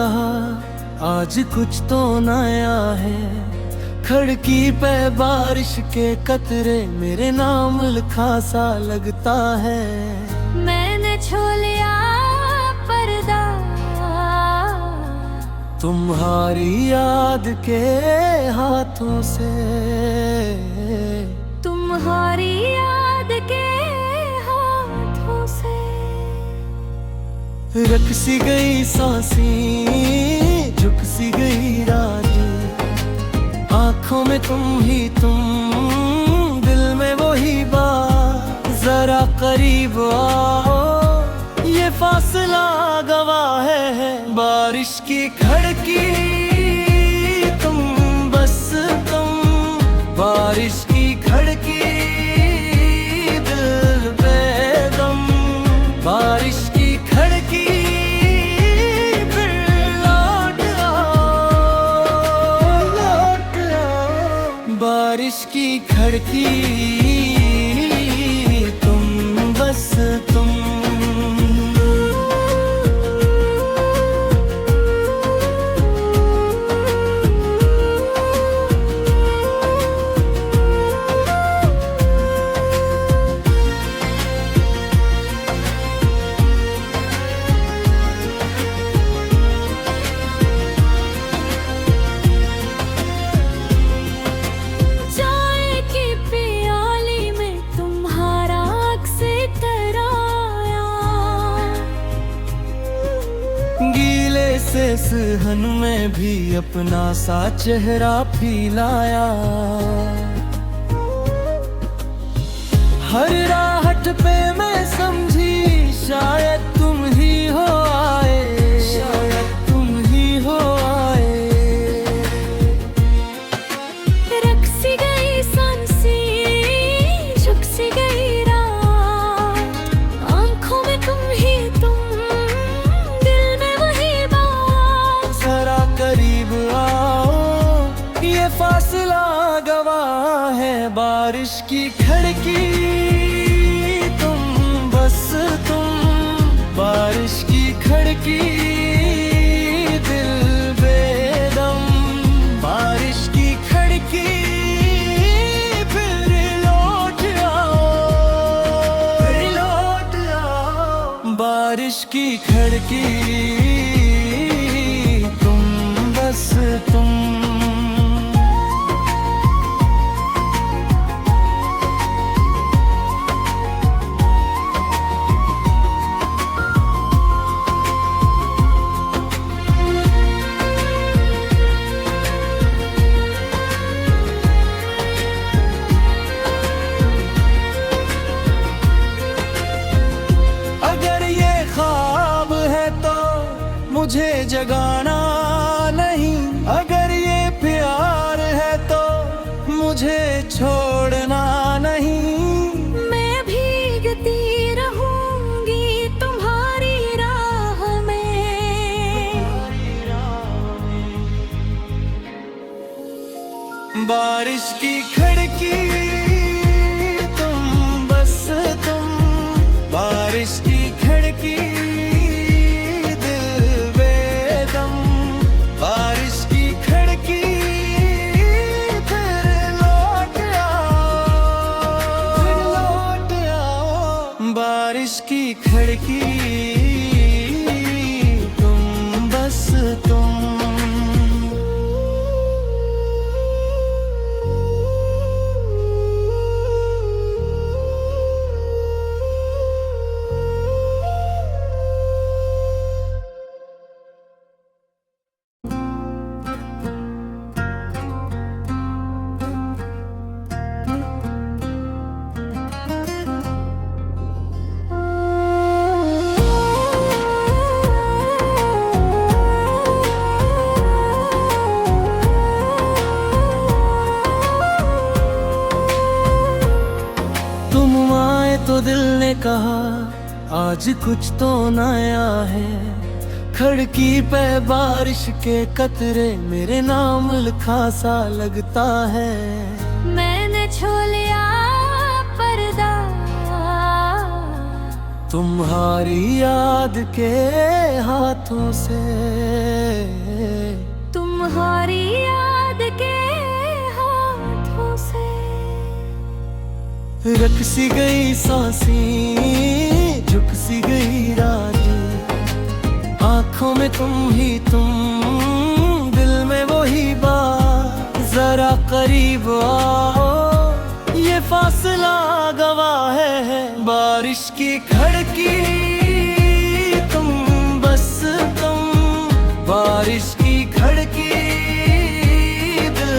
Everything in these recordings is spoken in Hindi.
कहा आज कुछ तो नया है। खिड़की पे बारिश के कतरे मेरे नाम लिखा सा लगता है। मैंने छू लिया पर्दा तुम्हारी याद के हाथों से, तुम्हारी याद के हाथों से। रख सी गई सांसें, झुक सी गई रातें, आंखों में तुम ही तुम, दिल में वही बात। जरा करीब आओ, ये फासला गवाह है बारिश की खिड़की। तुम बस तुम, बारिश की खिड़की, दिल बेदम, बारिश की खिड़की। फिर लौट आओ, लौट आओ, बारिश की खिड़की। तुम बस तुम। गीले से सहन में भी अपना सा चेहरा फैलाया। हर राहत पे मैं समझी शायद तुम ही हो आए, शायद तुम ही हो आए। रख सी गई सांसें, झुक सी गई रात, आंखों में तुम ही तुम, करीब आओ, ये फासला गवाह है बारिश की खिड़की। तुम बस तुम, बारिश की खिड़की, दिल बेदम, बारिश की खिड़की। फिर लौट आओ, फिर लौट आओ, बारिश की खिड़की। बस तुम। अगर ये ख्वाब है तो मुझे जगाना नहीं, अगर ये प्यार है तो मुझे छोड़ना नहीं। मैं भीगती रहूंगी तुम्हारी राह में, बारिश की खिड़की। तुम बस तुम, बारिश की खिड़की, बारिश की खिड़की। तुम बस तुम। तो दिल ने कहा आज कुछ तो नया है। खिड़की पे बारिश के कतरे मेरे नाम लिखा सा लगता है। मैंने छू लिया पर्दा तुम्हारी याद के हाथों हाथों से। तुम्हारी याद के हाथों से रख सी गई सांसें, झुक सी गई रातें, आंखों में तुम ही तुम, दिल में वही बात। जरा करीब आओ, ये फासला गवाह है बारिश की खड़की। तुम बस तुम, बारिश की खड़की, दिल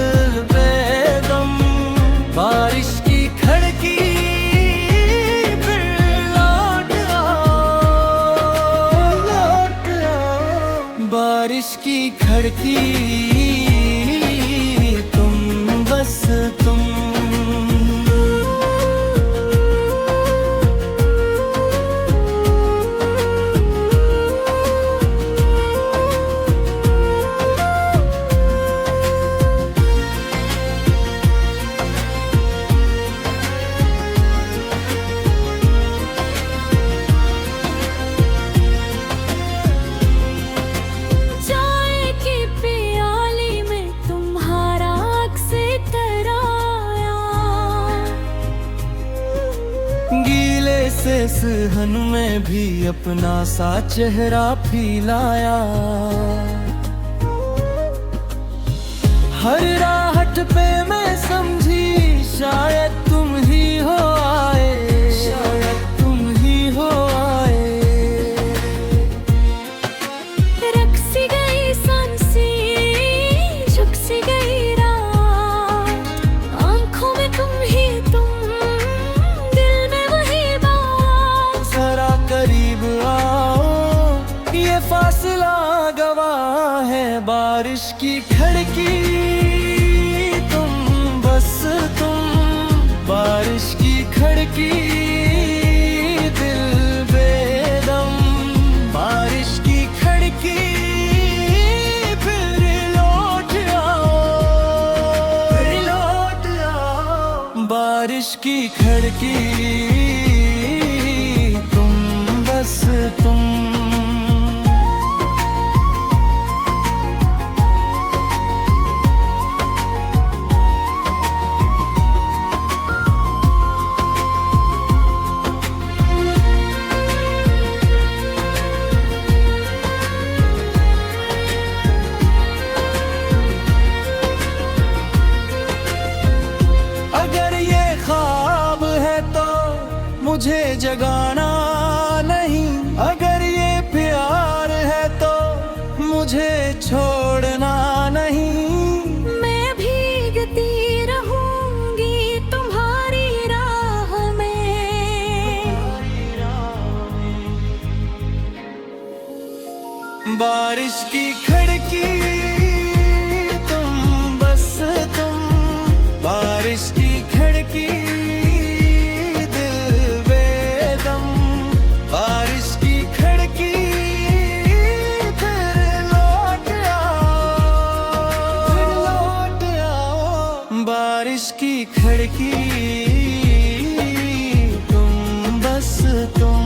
बेदम, बारिश की खड़की, फिर लौट आओ, बारिश की खड़की। तुम बस तुम। चाय की प्याली में तुम्हारा अक्स तराया, गीले से सहन में भी अपना सा चेहरा फैलाया। हर राहत पे मैं समझी शायद तुम ही हो आए, शायद तुम ही हो आए। रख सी गई सांसें, झुक सी गई रात, आंखों में तुम ही तुम, दिल में वही बात। जरा करीब आओ, ये फासला गवाह है बारिश की खड़की। तुम बस तुम, बारिश की खड़की, दिल बेदम, बारिश की खड़की, फिर लौट आओ, फिर लौट आओ, बारिश की खड़की। तुम बस तुम। अगर ये ख्वाब है तो मुझे जगाना नहीं, अगर ये प्यार है तो मुझे छोड़ना नहीं। मैं भीगती रहूंगी तुम्हारी राह में, बारिश की खड़की। तुम बस तुम, बारिश की खड़की, दिल बेदम, बारिश की खड़की, फिर लौट आओ, बारिश की खड़की। तुम बस तुम।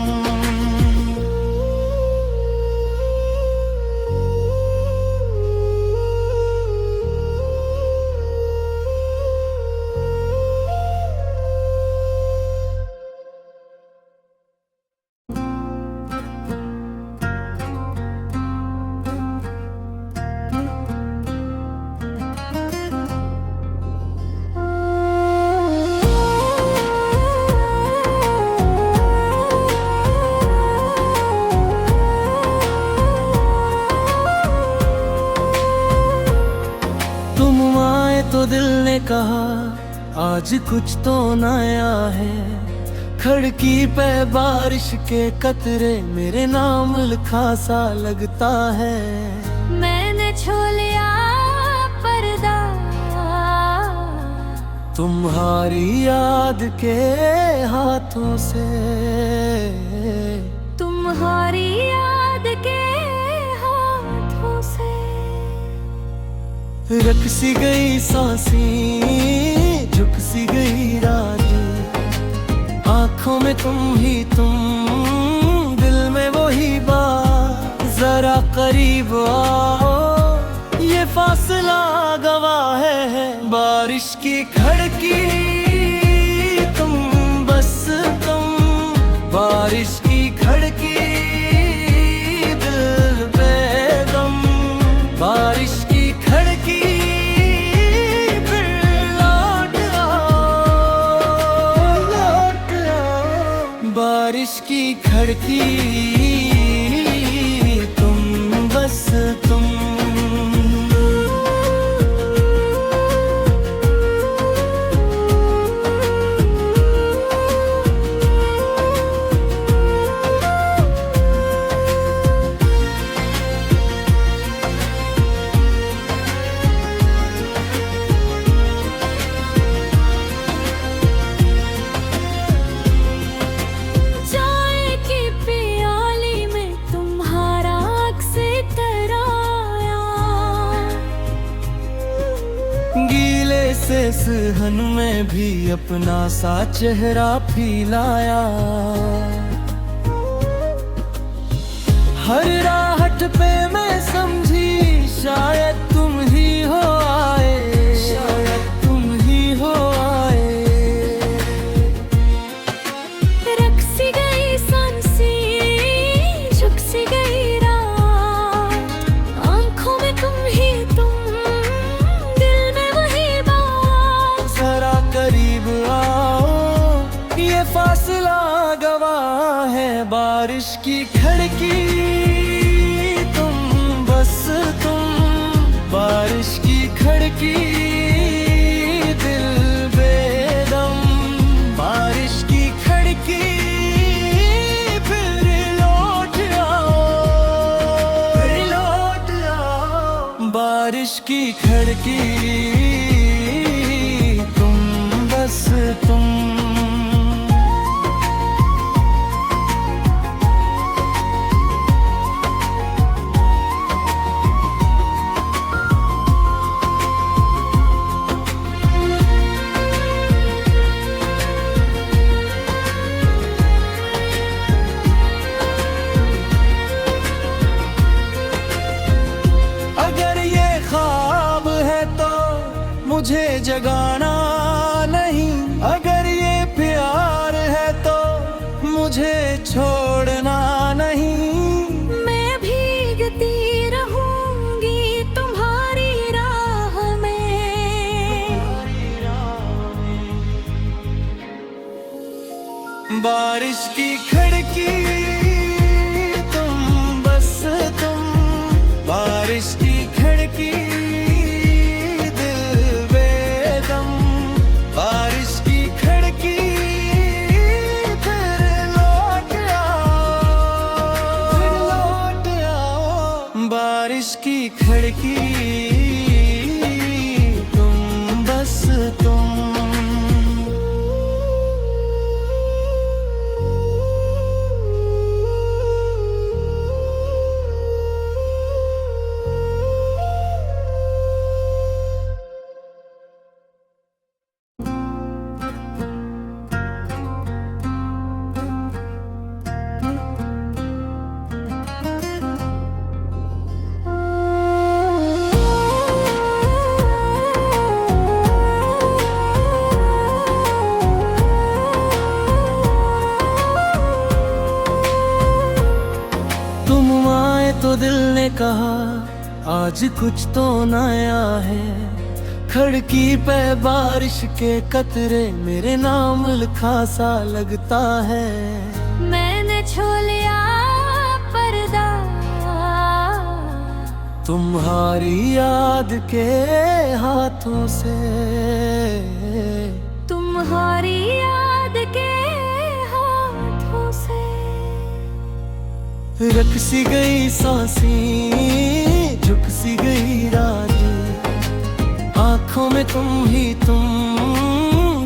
तो दिल ने कहा आज कुछ तो नया है, खड़की पे बारिश के कतरे मेरे नाम लिखा सा लगता है। मैंने छू लिया पर्दा तुम्हारी याद के हाथों से, तुम्हारी याद के हाथों से। रख सी गई सांसें, झुक सी गई रातें, आंखों में तुम ही तुम, दिल में वही बात। जरा करीब आओ, ये फासला गवाह है बारिश की खड़की। तुम बस तुम बारिश की खड़की, दिल बेगम बारिश की खड़की। फिर लौट आओ बारिश की खड़की। तुम बस तुम चाय की प्याली में तुम्हारा अक्स तराया, गीले से सहन में भी अपना सा चेहरा फैलाया। हर राहत पे मैं समझी शायद तुम ही हो आए, शायद तुम ही हो आए। रख सी गई सांसी, झुक सी गई रात, आंखों में तुम ही तुम, दिल में वही बात। जरा करीब आओ, ये फासला गवाह है बारिश की खड़की। तुम बस तुम बारिश की खड़की, दिल बेदम बारिश की खड़की। फिर लौट आओ बारिश की खड़की। तुम बस तुम मुझे जगाना नहीं, अगर ये प्यार है तो मुझे छोड़ना नहीं। मैं भीगती रहूंगी तुम्हारी राह में, बारिश की खड़की। तुम बस तुम बारिश की खड़की, बारिश की खड़की। तुम बस तुम तो दिल ने कहा आज कुछ तो नया है, खड़की पे बारिश के कतरे मेरे नाम लिखा सा लगता है। मैंने छू लिया पर्दा तुम्हारी याद के हाथों से, तुम्हारी याद के हाथों से। रख सी गई सांसें, झुक सी गई रातें, आंखों में तुम ही तुम,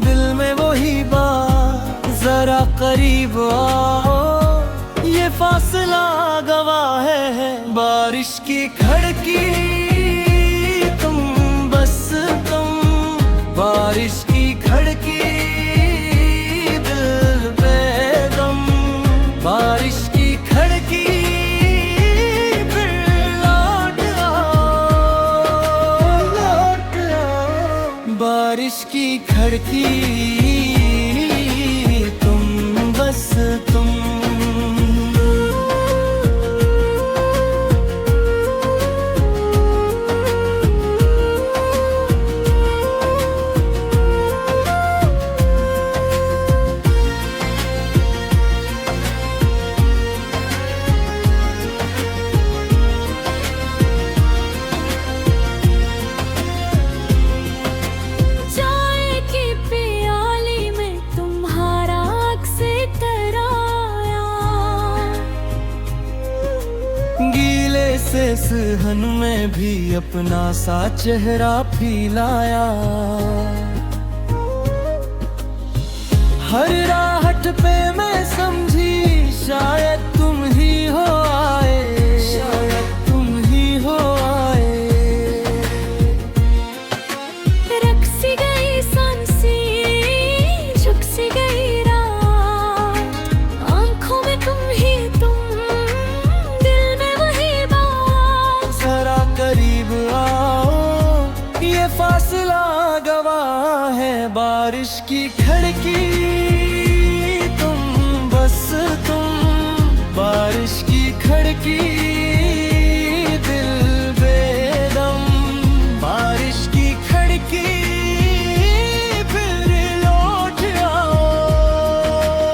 दिल में वही बात। जरा करीब आओ, ये फासला गवाह है बारिश की खड़की। तुम बस तुम बारिश की खड़की, दिल बेगम बारिश की खड़की। फिर सहन में भी अपना सा चेहरा फैलाया। हर राहत पे मैं समझी शायद तुम ही हो आए, शायद तुम ही हो आए। रख सी गई सांसें, झुक सी गई रात, आंखों में तुम ही तुम, दिल में वही बात। जरा करीब आओ, ये फासला गवाह है बारिश की खिड़की। बारिश की खिड़की, दिल बेदम। बारिश की खिड़की, फिर लौट आओ,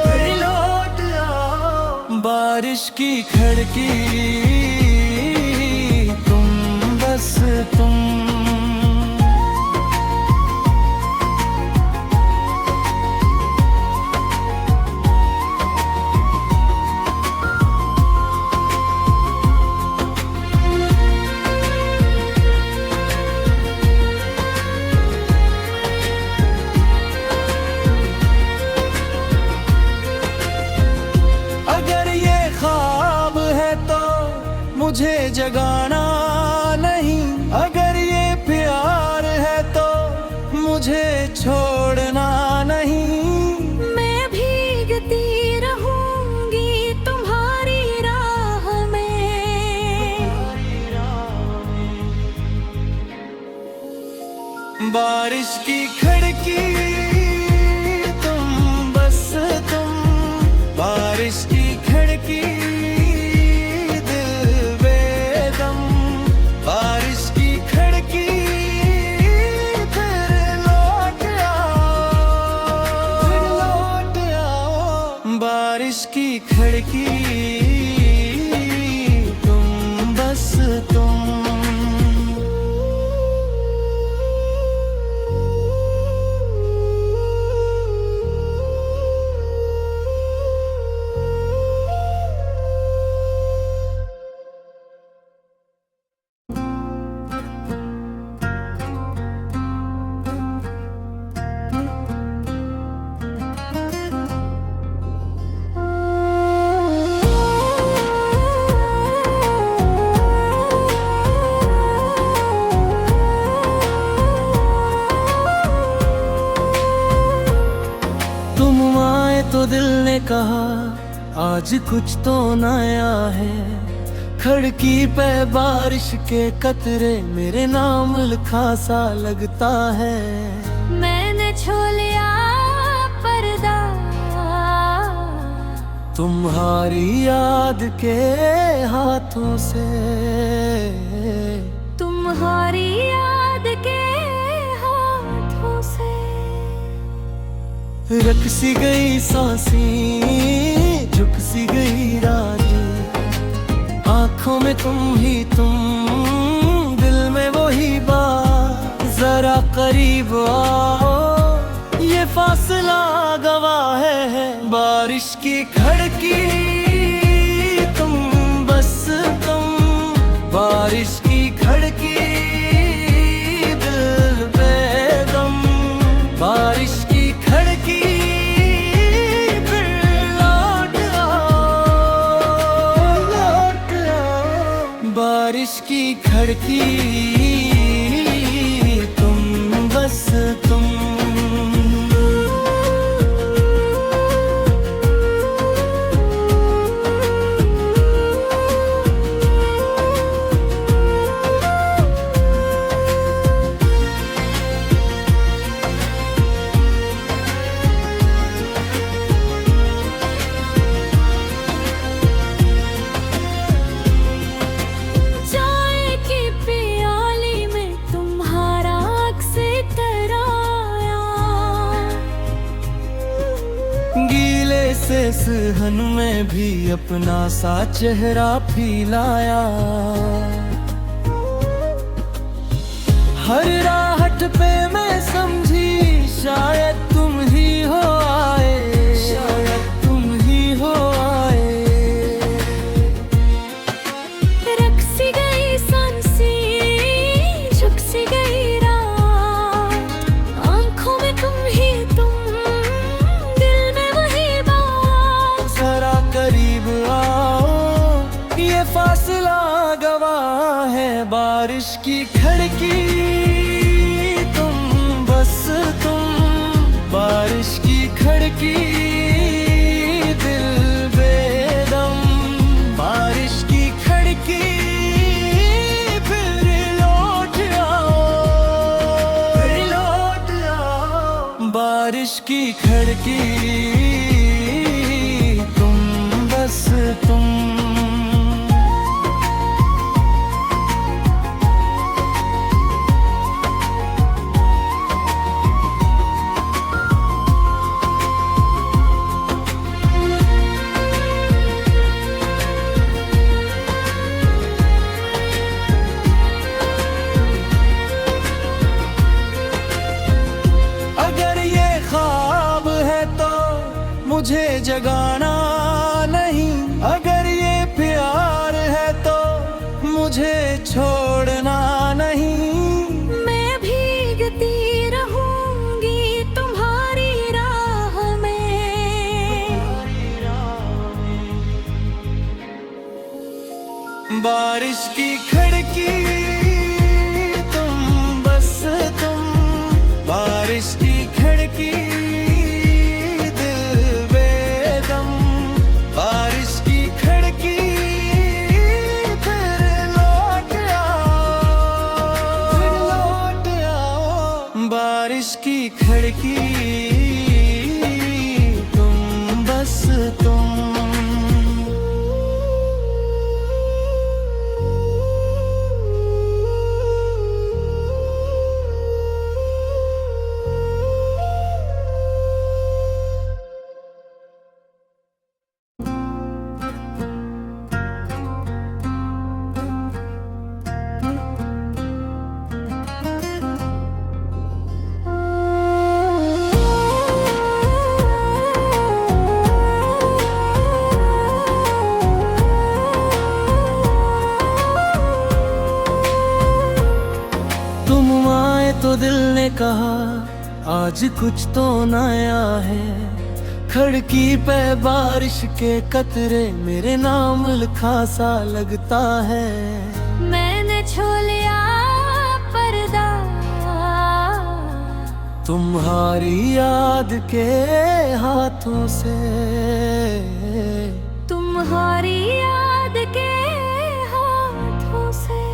फिर लौट आओ। बारिश की खिड़की, तुम बस तुम। मुझे जगाना नहीं, अगर ये प्यार है तो मुझे छोड़ना नहीं। मैं भीगती रहूंगी तुम्हारी राह में। बारिश की खिड़की, तुम बस तुम। बारिश की खिड़की, बारिश की खिड़की, तुम बस तुम। तो दिल ने कहा आज कुछ तो नया है। खिड़की पे बारिश के कतरे, मेरे नाम लिखा सा लगता है। मैंने छोड़ लिया पर्दा तुम्हारी याद के हाथों से, तुम्हारी याद के हाथों से। रख सी गई सांसें, झुक सी गई रातें, आंखों में तुम ही तुम, दिल में वही बात। जरा करीब आओ, ये फासला गवाह है बारिश की खिड़की, तुम बस तुम। बारिश की खिड़की, दिल बेदम। बारिश की खिड़की, फिर लौट आओ, लौट आओ। बारिश की खिड़की, तुम बस तुम। गीले से सहन में भी अपना सा चेहरा फैलाया। हर राहत पे मैं समझी शायद तुम ही हो आए, शायद तुम ही हो आए। रख सी गई बारिश की खिड़की तुम, बस तुम, बारिश की खिड़की दिल बेदम, बारिश की खिड़की फिर लौट आओ, फिर लौट आओ, बारिश की खिड़की तुम, बस तुम। मुझे जगाना नहीं, अगर ये प्यार है तो मुझे छोड़ना नहीं। मैं भीगती रहूंगी तुम्हारी राह में, बारिश की खिड़की तुम, बस तुम, बारिश की खिड़की बारिश की खिड़की तुम, बस तुम। तो दिल ने कहा आज कुछ तो नया है, खिड़की पे बारिश के कतरे मेरे नाम लिखा सा लगता है। मैंने छू लिया पर्दा तुम्हारी याद के हाथों से, तुम्हारी याद के हाथों से।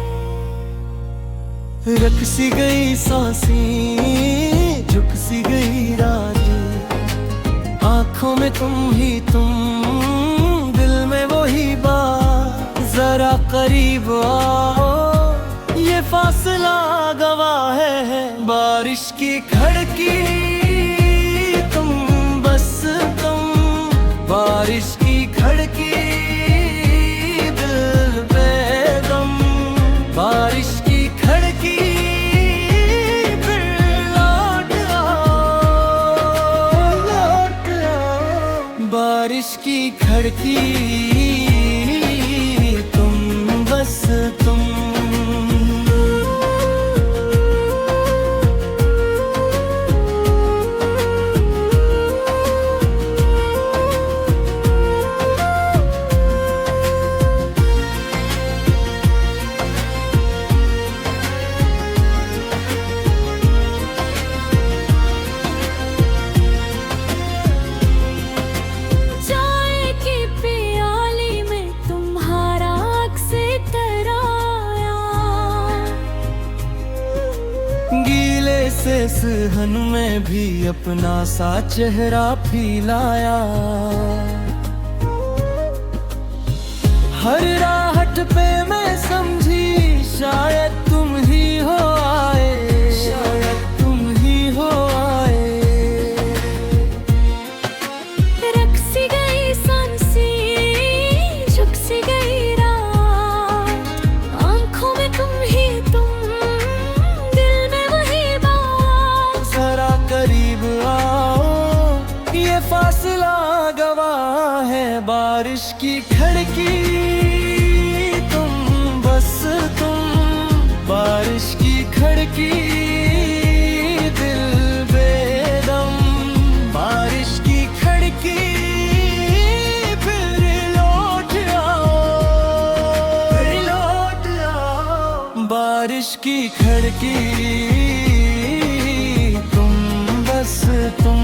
रख सी गई सांसें, झुक सी गई रातें, आंखों में तुम ही तुम, दिल में वही बात। जरा करीब आओ, ये फासला गवाह है। बारिश की खिड़की तुम, बस तुम, बारिश की खिड़की दिल बेदम, बारिश की खिड़की फिर लौट आओ, लौट आओ, बारिश की खिड़की तुम, बस तुम। गीले से सहन में भी अपना सा चेहरा फैलाया, हर राहत पे मैं समझी शायद तुम ही हो आए, शायद तुम ही हो आए। रख सी गई सांसें, झुक सी गई रात, आंखों में तुम ही तुम, करीब आओ, ये फासला गवाह है। बारिश की खिड़की तुम, बस तुम, बारिश की खिड़की दिल बेदम, बारिश की खिड़की फिर लौट आओ, फिर लौट आओ, खिड़की तुम बस तुम।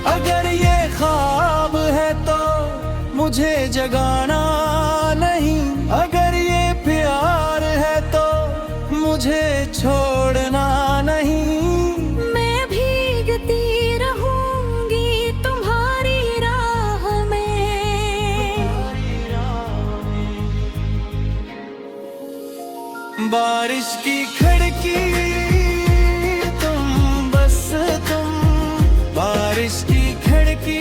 अगर ये ख्वाब है तो मुझे जगाना नहीं, अगर ये प्यार है तो मुझे छोड़ना नहीं। मैं भीगती रहूंगी तुम्हारी राह में। बारिश की खिड़की तुम बस तुम, बारिश की खिड़की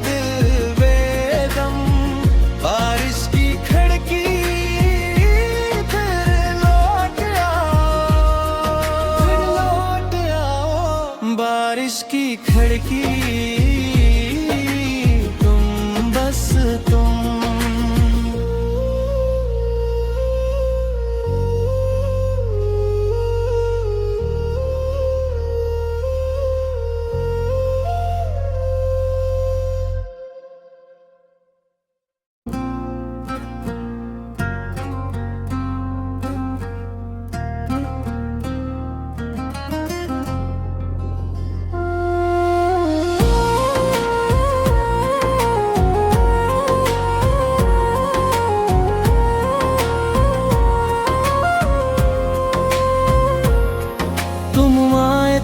दिल बेदम, बारिश की खिड़की फिर लौट आओ, बारिश की खिड़की तुम बस तुम।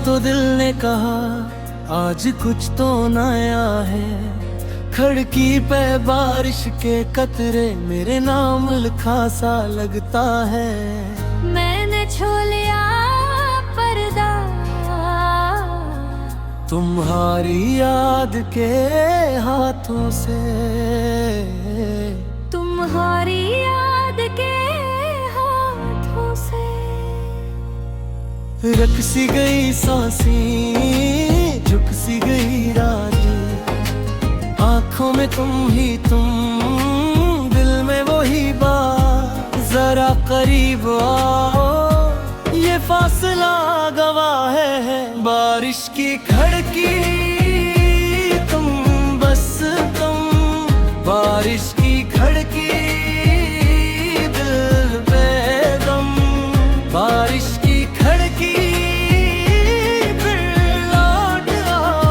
तो दिल ने कहा आज कुछ तो नया है, खिड़की पे बारिश के कतरे मेरे नाम लिखा सा लगता है। मैंने छू लिया पर्दा तुम्हारी याद के हाथों से, तुम्हारी याद के हाथों से। रख सी गई सांसें, झुक सी गई रातें, आंखों में तुम ही तुम, दिल में वही बात। जरा करीब आओ, ये फासला गवाह है। बारिश की खिड़की तुम बस तुम, बारिश की खिड़की दिल बेदम, बारिश की खिड़की फिर लौट आओ,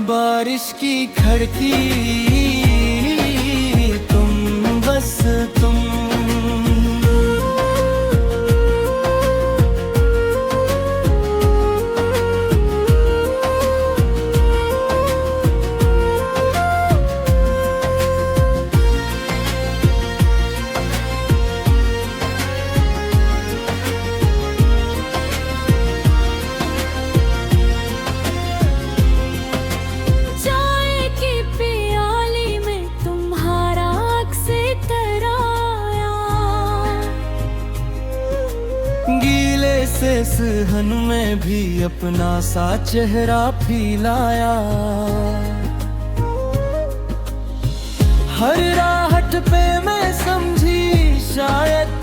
बारिश की खिड़की तुम बस तुम। गीले से सहन में भी अपना सा चेहरा फैलाया, हर राहत पे मैं समझी शायद